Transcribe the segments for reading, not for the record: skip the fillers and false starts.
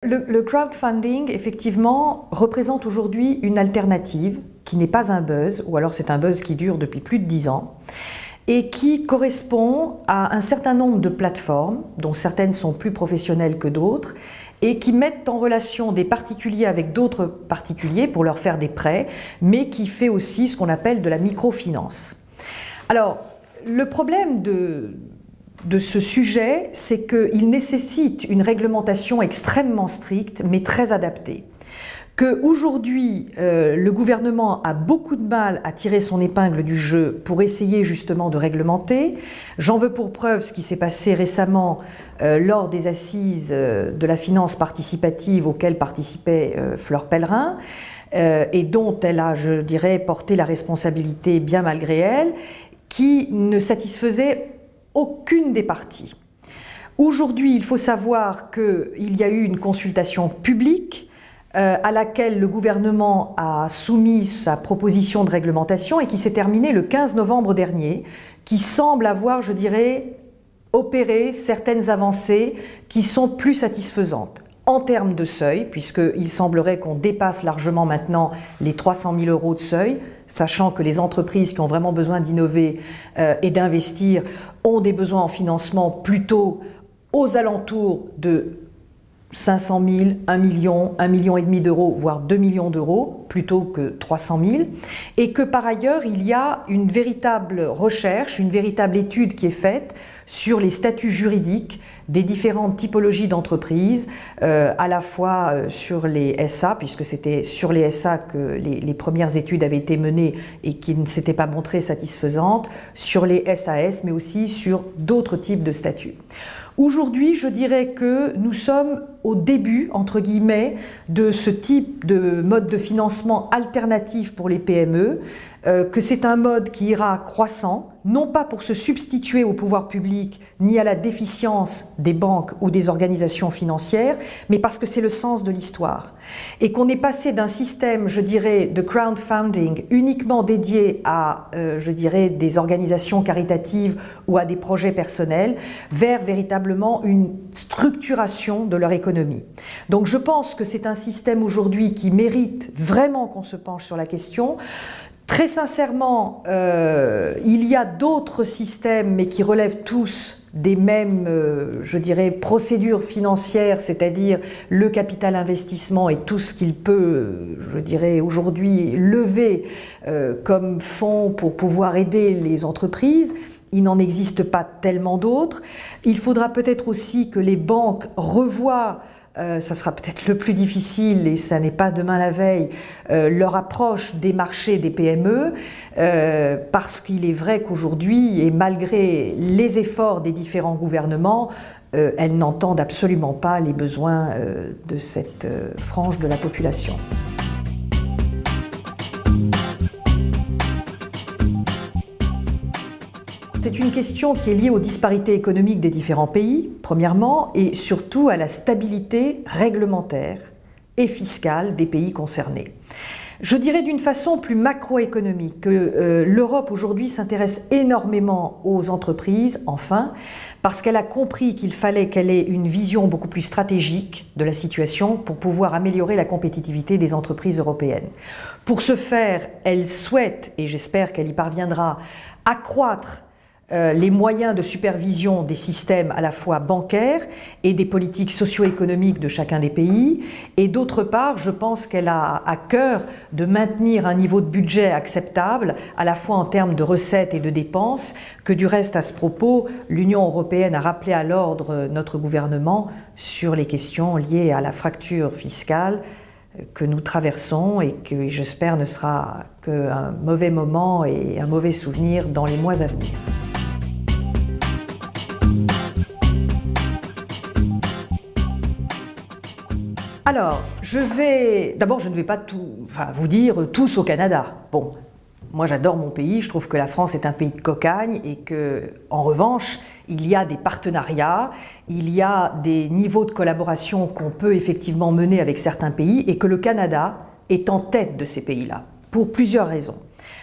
Le crowdfunding, effectivement, représente aujourd'hui une alternative qui n'est pas un buzz, ou alors c'est un buzz qui dure depuis plus de 10 ans, et qui correspond à un certain nombre de plateformes, dont certaines sont plus professionnelles que d'autres, et qui mettent en relation des particuliers avec d'autres particuliers pour leur faire des prêts, mais qui fait aussi ce qu'on appelle de la microfinance. Alors, le problème de ce sujet, c'est qu'il nécessite une réglementation extrêmement stricte, mais très adaptée. Qu'aujourd'hui, le gouvernement a beaucoup de mal à tirer son épingle du jeu pour essayer justement de réglementer. J'en veux pour preuve ce qui s'est passé récemment lors des assises de la finance participative auxquelles participait Fleur Pellerin, et dont elle a, je dirais, porté la responsabilité bien malgré elle, qui ne satisfaisait aucune des parties. Aujourd'hui, il faut savoir qu'il y a eu une consultation publique à laquelle le gouvernement a soumis sa proposition de réglementation et qui s'est terminée le 15 novembre dernier, qui semble avoir, je dirais, opéré certaines avancées qui sont plus satisfaisantes. En termes de seuil, puisqu'il semblerait qu'on dépasse largement maintenant les 300 000 € de seuil, sachant que les entreprises qui ont vraiment besoin d'innover et d'investir ont des besoins en financement plutôt aux alentours de 500 000, 1 million, 1,5 million d'euros, voire 2 millions d'euros, plutôt que 300 000, et que par ailleurs il y a une véritable recherche, une véritable étude qui est faite sur les statuts juridiques des différentes typologies d'entreprises, à la fois sur les SA, puisque c'était sur les SA que les premières études avaient été menées et qui ne s'étaient pas montrées satisfaisantes, sur les SAS, mais aussi sur d'autres types de statuts. Aujourd'hui, je dirais que nous sommes au début, entre guillemets, de ce type de mode de financement alternatif pour les PME, que c'est un mode qui ira croissant, non pas pour se substituer au pouvoir public ni à la déficience des banques ou des organisations financières, mais parce que c'est le sens de l'histoire. Et qu'on est passé d'un système, je dirais, de crowdfunding uniquement dédié à, je dirais, des organisations caritatives ou à des projets personnels, vers véritablement une structuration de leur économie. Donc je pense que c'est un système aujourd'hui qui mérite vraiment qu'on se penche sur la question. Très sincèrement, il y a d'autres systèmes, mais qui relèvent tous des mêmes, je dirais, procédures financières, c'est-à-dire le capital investissement et tout ce qu'il peut, je dirais, aujourd'hui lever comme fonds pour pouvoir aider les entreprises. Il n'en existe pas tellement d'autres. Il faudra peut-être aussi que les banques revoient, ça sera peut-être le plus difficile et ça n'est pas demain la veille, leur approche des marchés des PME, parce qu'il est vrai qu'aujourd'hui, et malgré les efforts des différents gouvernements, elles n'entendent absolument pas les besoins de cette frange de la population. C'est une question qui est liée aux disparités économiques des différents pays, premièrement, et surtout à la stabilité réglementaire et fiscale des pays concernés. Je dirais d'une façon plus macroéconomique que l'Europe aujourd'hui s'intéresse énormément aux entreprises, enfin, parce qu'elle a compris qu'il fallait qu'elle ait une vision beaucoup plus stratégique de la situation pour pouvoir améliorer la compétitivité des entreprises européennes. Pour ce faire, elle souhaite, et j'espère qu'elle y parviendra, accroître les moyens de supervision des systèmes à la fois bancaires et des politiques socio-économiques de chacun des pays. Et d'autre part, je pense qu'elle a à cœur de maintenir un niveau de budget acceptable, à la fois en termes de recettes et de dépenses, que du reste, à ce propos, l'Union européenne a rappelé à l'ordre notre gouvernement sur les questions liées à la fracture fiscale que nous traversons et que j'espère ne sera qu'un mauvais moment et un mauvais souvenir dans les mois à venir. Alors, d'abord, je ne vais pas vous dire tous au Canada. Bon, moi j'adore mon pays, je trouve que la France est un pays de cocagne et que, en revanche, il y a des partenariats, il y a des niveaux de collaboration qu'on peut effectivement mener avec certains pays et que le Canada est en tête de ces pays-là. pour plusieurs raisons.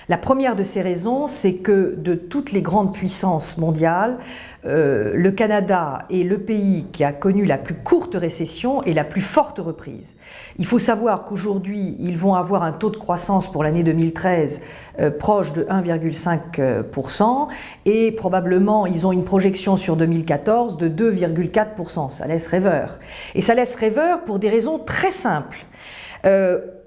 La première de ces raisons, c'est que de toutes les grandes puissances mondiales, le Canada est le pays qui a connu la plus courte récession et la plus forte reprise. Il faut savoir qu'aujourd'hui, ils vont avoir un taux de croissance pour l'année 2013 proche de 1,5% et probablement ils ont une projection sur 2014 de 2,4%. Ça laisse rêveur. Et ça laisse rêveur pour des raisons très simples.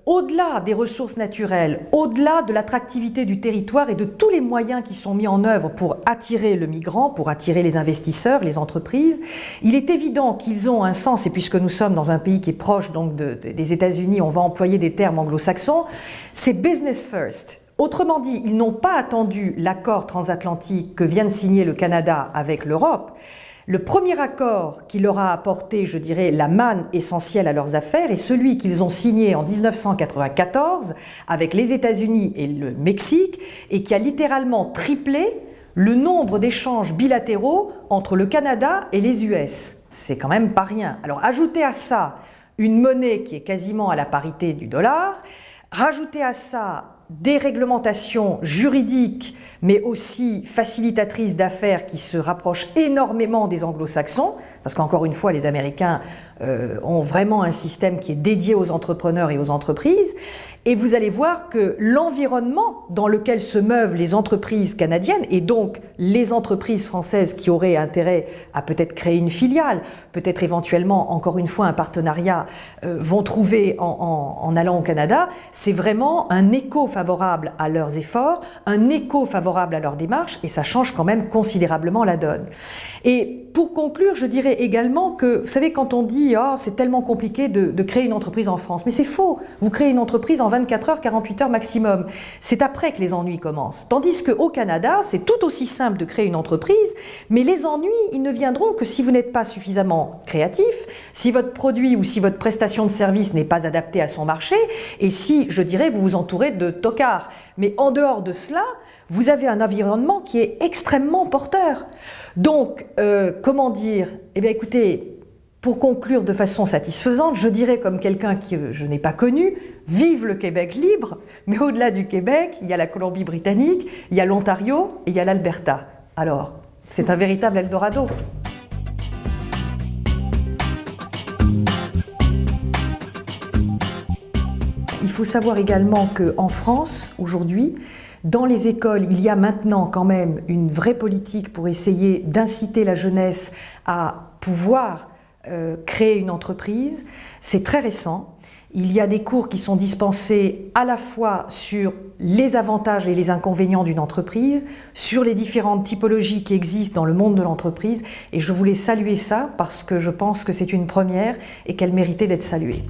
Au-delà des ressources naturelles, au-delà de l'attractivité du territoire et de tous les moyens qui sont mis en œuvre pour attirer le migrant, pour attirer les investisseurs, les entreprises, il est évident qu'ils ont un sens, et puisque nous sommes dans un pays qui est proche donc des États-Unis, on va employer des termes anglo-saxons, c'est business first. Autrement dit, ils n'ont pas attendu l'accord transatlantique que vient de signer le Canada avec l'Europe. Le premier accord qui leur a apporté, je dirais, la manne essentielle à leurs affaires est celui qu'ils ont signé en 1994 avec les États-Unis et le Mexique et qui a littéralement triplé le nombre d'échanges bilatéraux entre le Canada et les US. C'est quand même pas rien. Alors ajoutez à ça une monnaie qui est quasiment à la parité du dollar, rajoutez à ça des réglementations juridiques mais aussi facilitatrices d'affaires qui se rapprochent énormément des anglo-saxons, parce qu'encore une fois, les Américains ont vraiment un système qui est dédié aux entrepreneurs et aux entreprises, et vous allez voir que l'environnement dans lequel se meuvent les entreprises canadiennes, et donc les entreprises françaises qui auraient intérêt à peut-être créer une filiale, peut-être éventuellement, encore une fois, un partenariat, vont trouver en allant au Canada, c'est vraiment un écho favorable à leurs efforts, un écho favorable à leur démarche, et ça change quand même considérablement la donne. Et pour conclure, je dirais également que, vous savez, quand on dit « oh, c'est tellement compliqué de créer une entreprise en France », mais c'est faux. Vous créez une entreprise en 24 heures, 48 heures maximum. C'est après que les ennuis commencent. Tandis qu'au Canada, c'est tout aussi simple de créer une entreprise, mais les ennuis, ils ne viendront que si vous n'êtes pas suffisamment créatif, si votre produit ou si votre prestation de service n'est pas adaptée à son marché, et si, je dirais, vous vous entourez de tocards. Mais en dehors de cela, vous avez un environnement qui est extrêmement porteur. Donc, comment dire? Eh bien, écoutez, pour conclure de façon satisfaisante, je dirais comme quelqu'un que je n'ai pas connu, vive le Québec libre, mais au-delà du Québec, il y a la Colombie-Britannique, il y a l'Ontario et il y a l'Alberta. Alors, c'est un véritable Eldorado. Il faut savoir également qu'en France, aujourd'hui, dans les écoles, il y a maintenant quand même une vraie politique pour essayer d'inciter la jeunesse à pouvoir créer une entreprise. C'est très récent. Il y a des cours qui sont dispensés à la fois sur les avantages et les inconvénients d'une entreprise, sur les différentes typologies qui existent dans le monde de l'entreprise. Et je voulais saluer ça parce que je pense que c'est une première et qu'elle méritait d'être saluée.